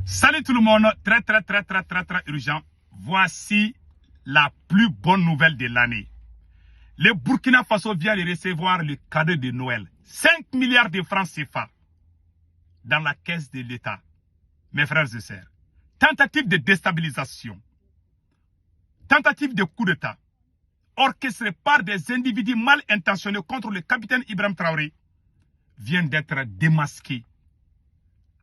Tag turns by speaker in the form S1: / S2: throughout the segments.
S1: Salut tout le monde, très urgent. Voici la plus bonne nouvelle de l'année. Le Burkina Faso vient de recevoir le cadeau de Noël. 5 milliards de francs CFA dans la caisse de l'État. Mes frères et sœurs, tentative de déstabilisation, tentative de coup d'État, orchestrée par des individus mal intentionnés contre le capitaine Ibrahim Traoré, vient d'être démasquée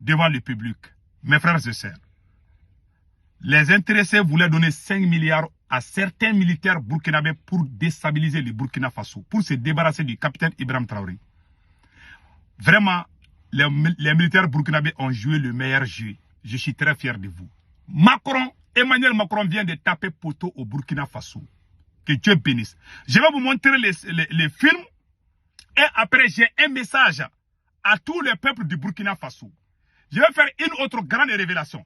S1: devant le public. Mes frères et sœurs, les intéressés voulaient donner 5 milliards à certains militaires burkinabés pour déstabiliser le Burkina Faso, pour se débarrasser du capitaine Ibrahim Traoré. Vraiment, les militaires burkinabés ont joué le meilleur jeu. Je suis très fier de vous. Emmanuel Macron vient de taper poteau au Burkina Faso. Que Dieu bénisse. Je vais vous montrer les films et après j'ai un message à tous les peuples du Burkina Faso. Je vais faire une autre grande révélation.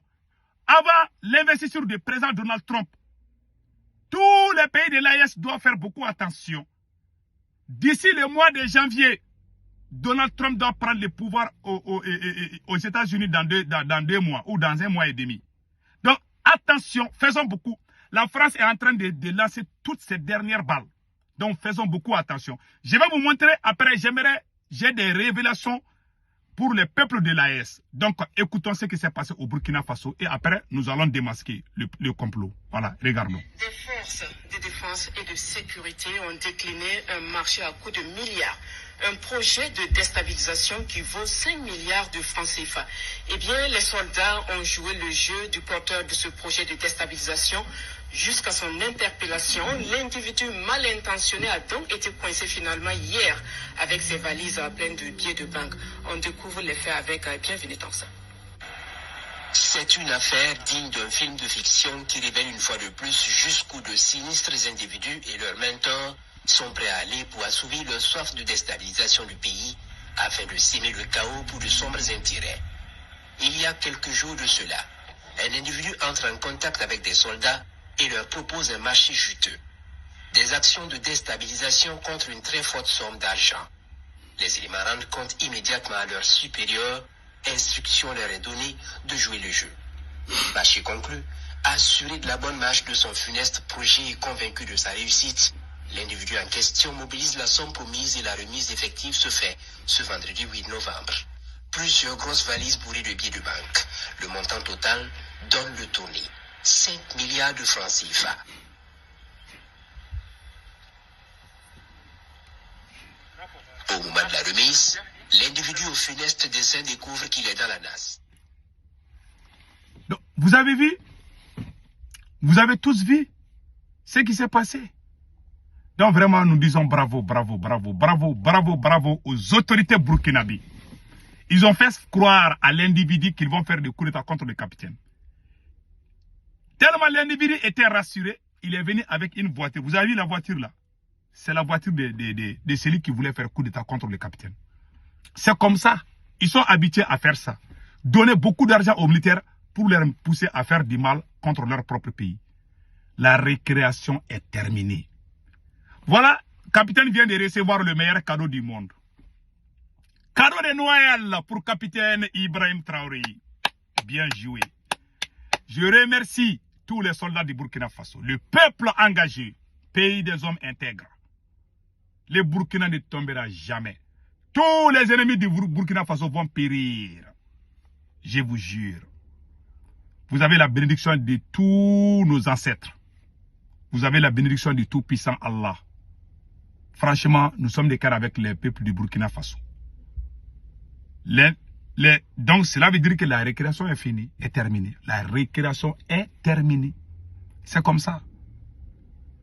S1: Avant l'investiture du président Donald Trump, tous les pays de l'AES doivent faire beaucoup attention. D'ici le mois de janvier, Donald Trump doit prendre le pouvoir aux États-Unis dans deux mois ou dans un mois et demi. Donc, attention, faisons beaucoup. La France est en train de lancer toutes ses dernières balles. Donc, faisons beaucoup attention. Je vais vous montrer, après, j'ai des révélations pour les peuples de l'AES. Donc, écoutons ce qui s'est passé au Burkina Faso et après, nous allons démasquer le complot. Voilà, regardons.
S2: Des forces de défense et de sécurité ont décliné un marché à coût de milliards. Un projet de déstabilisation qui vaut 5 milliards de francs CFA. Eh bien, les soldats ont joué le jeu du porteur de ce projet de déstabilisation. Jusqu'à son interpellation, l'individu mal intentionné a donc été coincé finalement hier avec ses valises pleines de billets de banque. On découvre les faits avec Bienvenue dans ça.
S3: C'est une affaire digne d'un film de fiction qui révèle une fois de plus jusqu'où de sinistres individus et leurs mentors sont prêts à aller pour assouvir leur soif de déstabilisation du pays afin de s'aimer le chaos pour de sombres intérêts. Il y a quelques jours de cela, un individu entre en contact avec des soldats et leur propose un marché juteux. Des actions de déstabilisation contre une très forte somme d'argent. Les éléments rendent compte immédiatement à leurs supérieurs. Instruction leur est donnée de jouer le jeu. Marché conclu, assuré de la bonne marche de son funeste projet et convaincu de sa réussite, l'individu en question mobilise la somme promise et la remise effective se fait ce vendredi 8 novembre. Plusieurs grosses valises bourrées de billets de banque. Le montant total donne le tournis. 5 milliards de francs CFA. Au moment de la remise, l'individu au funeste dessin découvre qu'il est dans la nasse.
S1: Donc, vous avez vu? Vous avez tous vu ce qui s'est passé? Donc vraiment, nous disons bravo aux autorités burkinabées. Ils ont fait croire à l'individu qu'ils vont faire des coups d'État contre le capitaine. Tellement l'individu était rassuré, il est venu avec une voiture. Vous avez vu la voiture là? C'est la voiture de celui qui voulait faire coup d'État contre le capitaine. C'est comme ça. Ils sont habitués à faire ça. Donner beaucoup d'argent aux militaires pour les pousser à faire du mal contre leur propre pays. La récréation est terminée. Voilà, le capitaine vient de recevoir le meilleur cadeau du monde. Cadeau de Noël pour capitaine Ibrahim Traoré. Bien joué. Je remercie tous les soldats du Burkina Faso, le peuple engagé, pays des hommes intègres. Le Burkina ne tombera jamais. Tous les ennemis du Burkina Faso vont périr. Je vous jure. Vous avez la bénédiction de tous nos ancêtres. Vous avez la bénédiction du Tout-Puissant Allah. Franchement, nous sommes des cœurs avec les peuples du Burkina Faso. Donc, cela veut dire que la récréation est finie, est terminée. La récréation est terminée. C'est comme ça.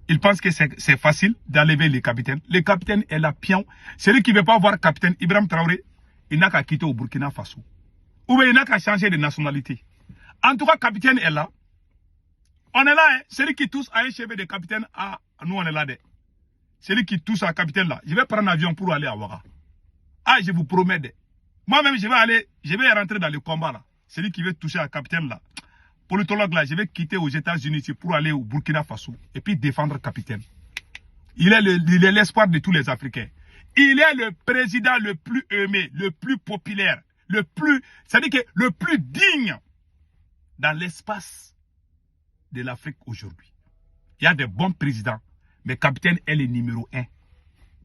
S1: Ils pensent que c'est facile d'enlever le capitaine. Le capitaine est la pion. Celui qui ne veut pas voir le capitaine Ibrahim Traoré, il n'a qu'à quitter au Burkina Faso. Ou bien il n'a qu'à changer de nationalité. En tout cas, le capitaine est là. On est là, hein. Celui qui touche à un cheveu de capitaine, nous on est là. Celui qui touche à un capitaine là, je vais prendre un avion pour aller à Ouaga. Je vous promets. Moi-même, je vais rentrer dans le combat là. Celui qui veut toucher un capitaine là, politologue là, je vais quitter aux États-Unis pour aller au Burkina Faso et puis défendre le capitaine. Il est l'espoir de tous les Africains. Il est le président le plus aimé, le plus populaire, c'est-à-dire que le plus digne dans l'espace de l'Afrique aujourd'hui. Il y a des bons présidents, mais Capitaine est le numéro 1.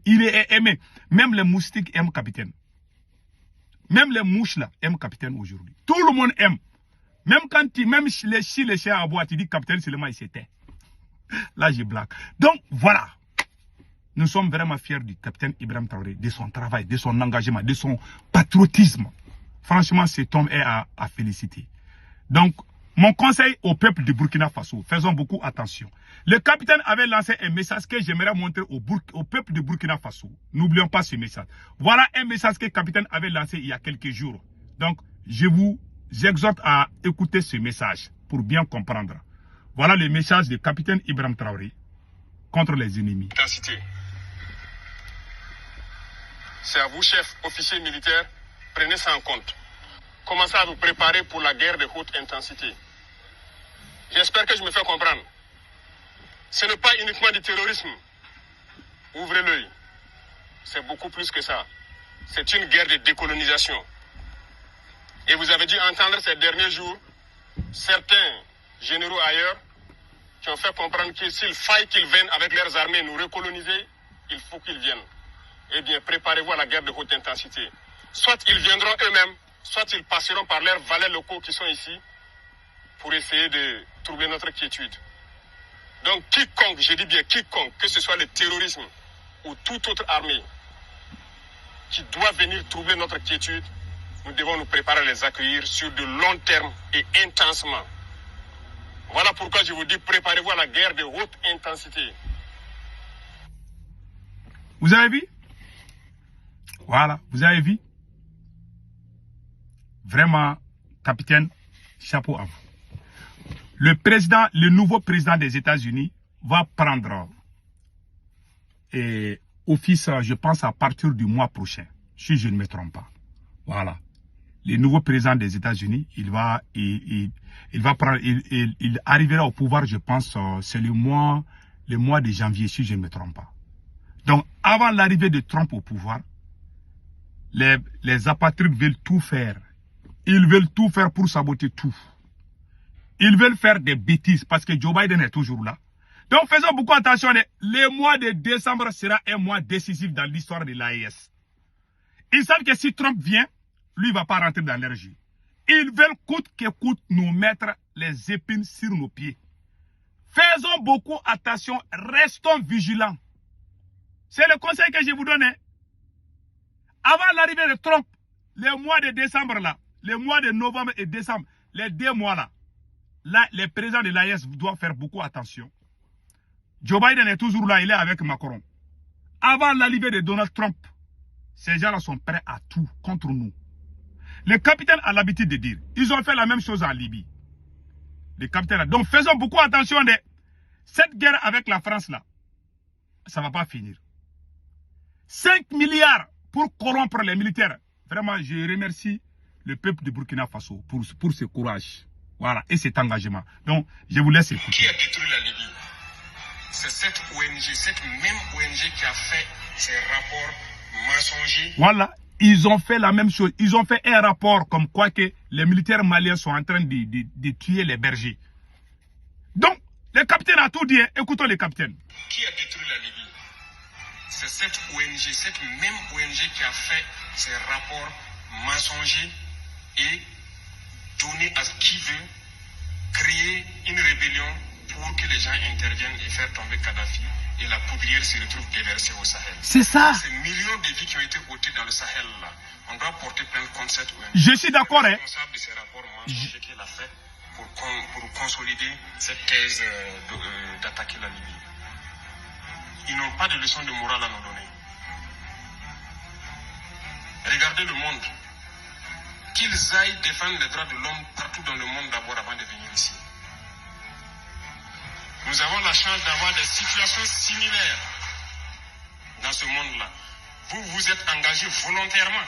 S1: Il est aimé. Même les moustiques aiment Capitaine. Même les mouches là aiment Capitaine aujourd'hui. Tout le monde aime. Même quand même les chiens aboient, tu dis Capitaine seulement il s'était. Là je blague. Donc voilà. Nous sommes vraiment fiers du Capitaine Ibrahim Traoré, de son travail, de son engagement, de son patriotisme. Franchement, cet homme est à féliciter. Donc, mon conseil au peuple du Burkina Faso, faisons beaucoup attention. Le capitaine avait lancé un message que j'aimerais montrer au peuple du Burkina Faso. N'oublions pas ce message. Voilà un message que le capitaine avait lancé il y a quelques jours. Donc, je vous exhorte à écouter ce message pour bien comprendre. Voilà le message du capitaine Ibrahim Traoré contre les ennemis.
S4: C'est à vous, chef, officier militaire, prenez ça en compte. Commencez à vous préparer pour la guerre de haute intensité. J'espère que je me fais comprendre. Ce n'est pas uniquement du terrorisme. Ouvrez l'œil. C'est beaucoup plus que ça. C'est une guerre de décolonisation. Et vous avez dû entendre ces derniers jours certains généraux ailleurs qui ont fait comprendre que s'il faille qu'ils viennent avec leurs armées nous recoloniser, il faut qu'ils viennent. Eh bien, préparez-vous à la guerre de haute intensité. Soit ils viendront eux-mêmes, soit ils passeront par leurs valets locaux qui sont ici pour essayer de troubler notre quiétude. Donc quiconque, je dis bien quiconque, que ce soit le terrorisme ou toute autre armée qui doit venir troubler notre quiétude, nous devons nous préparer à les accueillir sur de long terme et intensement. Voilà pourquoi je vous dis, préparez-vous à la guerre de haute intensité.
S1: Vous avez vu? Voilà, vous avez vu? Vraiment, capitaine, chapeau à vous. Le nouveau président des États-Unis va prendre office, je pense, à partir du mois prochain, si je ne me trompe pas. Voilà. Le nouveau président des États-Unis, il arrivera au pouvoir, je pense, c'est le mois de janvier, si je ne me trompe pas. Donc, avant l'arrivée de Trump au pouvoir, les apatrides veulent tout faire. Ils veulent tout faire pour saboter tout. Ils veulent faire des bêtises parce que Joe Biden est toujours là. Donc faisons beaucoup attention. Le mois de décembre sera un mois décisif dans l'histoire de l'AES. Ils savent que si Trump vient, lui ne va pas rentrer dans leur jeu. Ils veulent coûte que coûte nous mettre les épines sur nos pieds. Faisons beaucoup attention. Restons vigilants. C'est le conseil que je vous donne. Avant l'arrivée de Trump, le mois de décembre là, le mois de novembre et décembre, les 2 mois là, les présidents de l'AES doivent faire beaucoup attention. Joe Biden est toujours là, il est avec Macron. Avant l'arrivée de Donald Trump, ces gens-là sont prêts à tout contre nous. Le capitaine a l'habitude de dire, ils ont fait la même chose en Libye. Le capitaine, donc faisons beaucoup attention. Cette guerre avec la France là, ça ne va pas finir. 5 milliards pour corrompre les militaires. Vraiment, je remercie le peuple de Burkina Faso pour ce courage. Voilà, et cet engagement. Donc, je vous laisse écouter.
S4: Qui a détruit la Libye? C'est cette ONG, cette même ONG qui a fait ces rapports mensongers.
S1: Voilà, ils ont fait la même chose. Ils ont fait un rapport comme quoi que les militaires maliens sont en train de tuer les bergers. Donc, le capitaine a tout dit. Écoutons le capitaine.
S4: Qui a détruit la Libye? C'est cette ONG, cette même ONG qui a fait ces rapports mensongers et donner à qui veut créer une rébellion pour que les gens interviennent et faire tomber Kadhafi et la poudrière se retrouve déversée au Sahel.
S1: C'est ça.
S4: Ces millions de vies qui ont été ôtées dans le Sahel là, on doit porter plainte contre cette ONG.
S1: Je suis d'accord.
S4: Le responsable de ces rapports mensongers qu'il a fait pour consolider cette thèse d'attaquer la Libye. Ils n'ont pas de leçon de morale à nous donner. Regardez le monde. Qu'ils aillent défendre les droits de l'homme partout dans le monde d'abord avant de venir ici. Nous avons la chance d'avoir des situations similaires dans ce monde-là. Vous vous êtes engagés volontairement.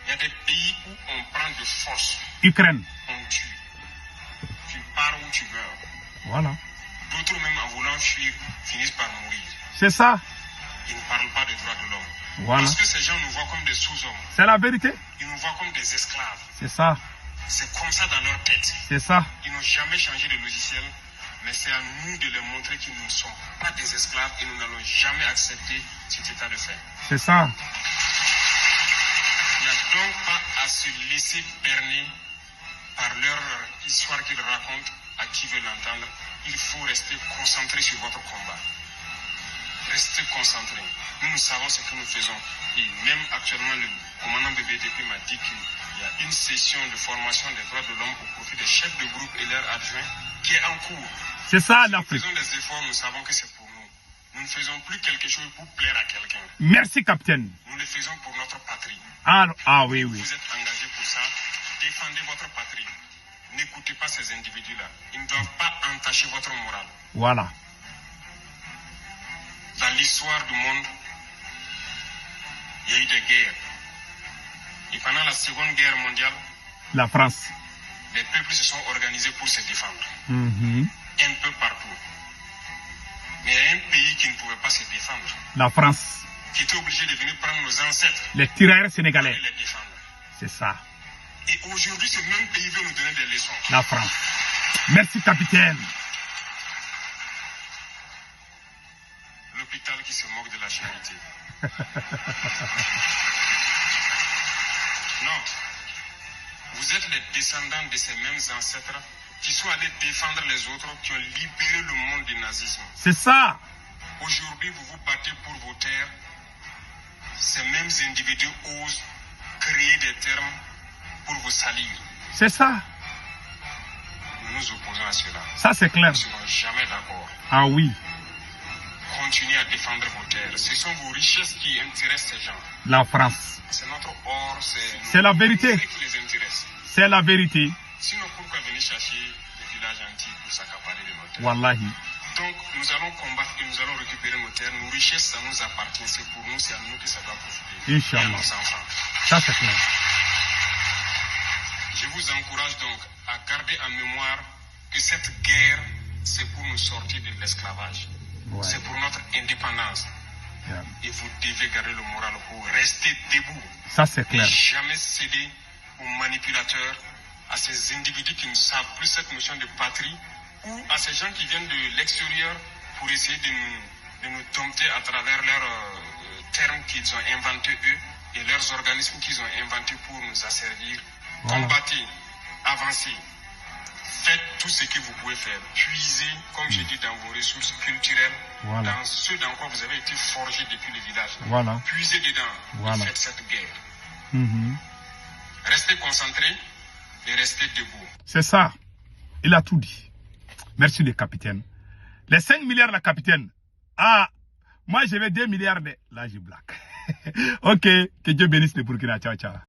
S4: Il y a des pays où on prend de force.
S1: Ukraine.
S4: On tue. Tu pars où tu meurs.
S1: Voilà.
S4: D'autres même en voulant fuir finissent par mourir.
S1: C'est ça.
S4: Ils ne parlent pas des droits de l'homme.
S1: Voilà.
S4: Parce que ces gens nous voient comme des sous-hommes.
S1: C'est la vérité.
S4: Ils nous voient comme des esclaves.
S1: C'est ça.
S4: C'est comme ça dans leur tête.
S1: C'est ça.
S4: Ils n'ont jamais changé de logiciel, mais c'est à nous de leur montrer qu'ils ne sont pas des esclaves et nous n'allons jamais accepter cet état de fait.
S1: C'est ça.
S4: Il n'y a donc pas à se laisser berner par leur histoire qu'ils racontent à qui veut l'entendre. Il faut rester concentré sur votre combat. Restez concentré. Nous savons ce que nous faisons. Et même actuellement, le commandant de BDP m'a dit qu'il y a une session de formation des droits de l'homme au profit des chefs de groupe et leurs adjoints qui est en cours.
S1: C'est ça
S4: Si
S1: l'Afrique.
S4: nous faisons des efforts, nous savons que c'est pour nous. Nous ne faisons plus quelque chose pour plaire à quelqu'un.
S1: Merci, capitaine.
S4: Nous le faisons pour notre patrie.
S1: Ah oui, oui.
S4: Vous êtes engagé pour ça. Défendez votre patrie. N'écoutez pas ces individus-là. Ils ne doivent pas entacher votre morale.
S1: Voilà.
S4: Dans l'histoire du monde, il y a eu des guerres. Et pendant la Seconde Guerre mondiale,
S1: La France.
S4: les peuples se sont organisés pour se défendre.
S1: Mhm.
S4: Un peu partout. Mais il y a un pays qui ne pouvait pas se défendre,
S1: La France.
S4: qui était obligé de venir prendre nos ancêtres
S1: Les tirailleurs
S4: et
S1: sénégalais.
S4: les défendre.
S1: C'est ça.
S4: Et aujourd'hui, ce même pays veut nous donner des leçons.
S1: La France. Merci, capitaine.
S4: L'hôpital qui se moque de la charité. Non. Vous êtes les descendants de ces mêmes ancêtres qui sont allés défendre les autres, qui ont libéré le monde du nazisme.
S1: C'est ça.
S4: Aujourd'hui, vous vous battez pour vos terres. Ces mêmes individus osent créer des termes pour vous salir.
S1: C'est ça.
S4: Nous nous opposons à cela.
S1: Ça, c'est clair.
S4: Nous ne serons jamais d'accord.
S1: Ah oui.
S4: Continuez à défendre vos terres. Ce sont vos richesses qui intéressent ces gens.
S1: La France.
S4: C'est notre or,
S1: C'est la vérité.
S4: C'est qui les intéresse.
S1: C'est la vérité.
S4: Sinon, pourquoi venir chercher des villages antiques pour s'accaparer de nos terres?
S1: Wallahi.
S4: Donc, nous allons combattre et nous allons récupérer nos terres. Nos richesses, ça nous appartient. C'est pour nous, c'est à nous que ça doit profiter.
S1: Inch'Allah.
S4: Et à nos enfants.
S1: Ça, c'est clair.
S4: Je vous encourage donc à garder en mémoire que cette guerre, c'est pour nous sortir de l'esclavage.
S1: Ouais.
S4: C'est pour notre indépendance.
S1: Yeah.
S4: Et vous devez garder le moral pour rester debout.
S1: Ça, c'est
S4: Et
S1: clair.
S4: jamais céder aux manipulateurs, à ces individus qui ne savent plus cette notion de patrie, ou à ces gens qui viennent de l'extérieur pour essayer de nous dompter à travers leurs termes qu'ils ont inventés eux et leurs organismes qu'ils ont inventés pour nous asservir.
S1: Voilà.
S4: Combattez, avancez, faites tout ce que vous pouvez faire. Puisez, comme je dis, dans vos ressources culturelles,
S1: Voilà.
S4: dans ce dans quoi vous avez été forgé depuis le village.
S1: Voilà.
S4: Puisez dedans
S1: Voilà.
S4: et faites cette guerre.
S1: Mhm.
S4: Restez concentrés et restez debout.
S1: C'est ça. Il a tout dit. Merci le capitaine. Les 5 milliards, la capitaine. Ah, moi je vais 2 milliards de... Là, je blague. Ok, que Dieu bénisse le Burkina. Ciao, ciao.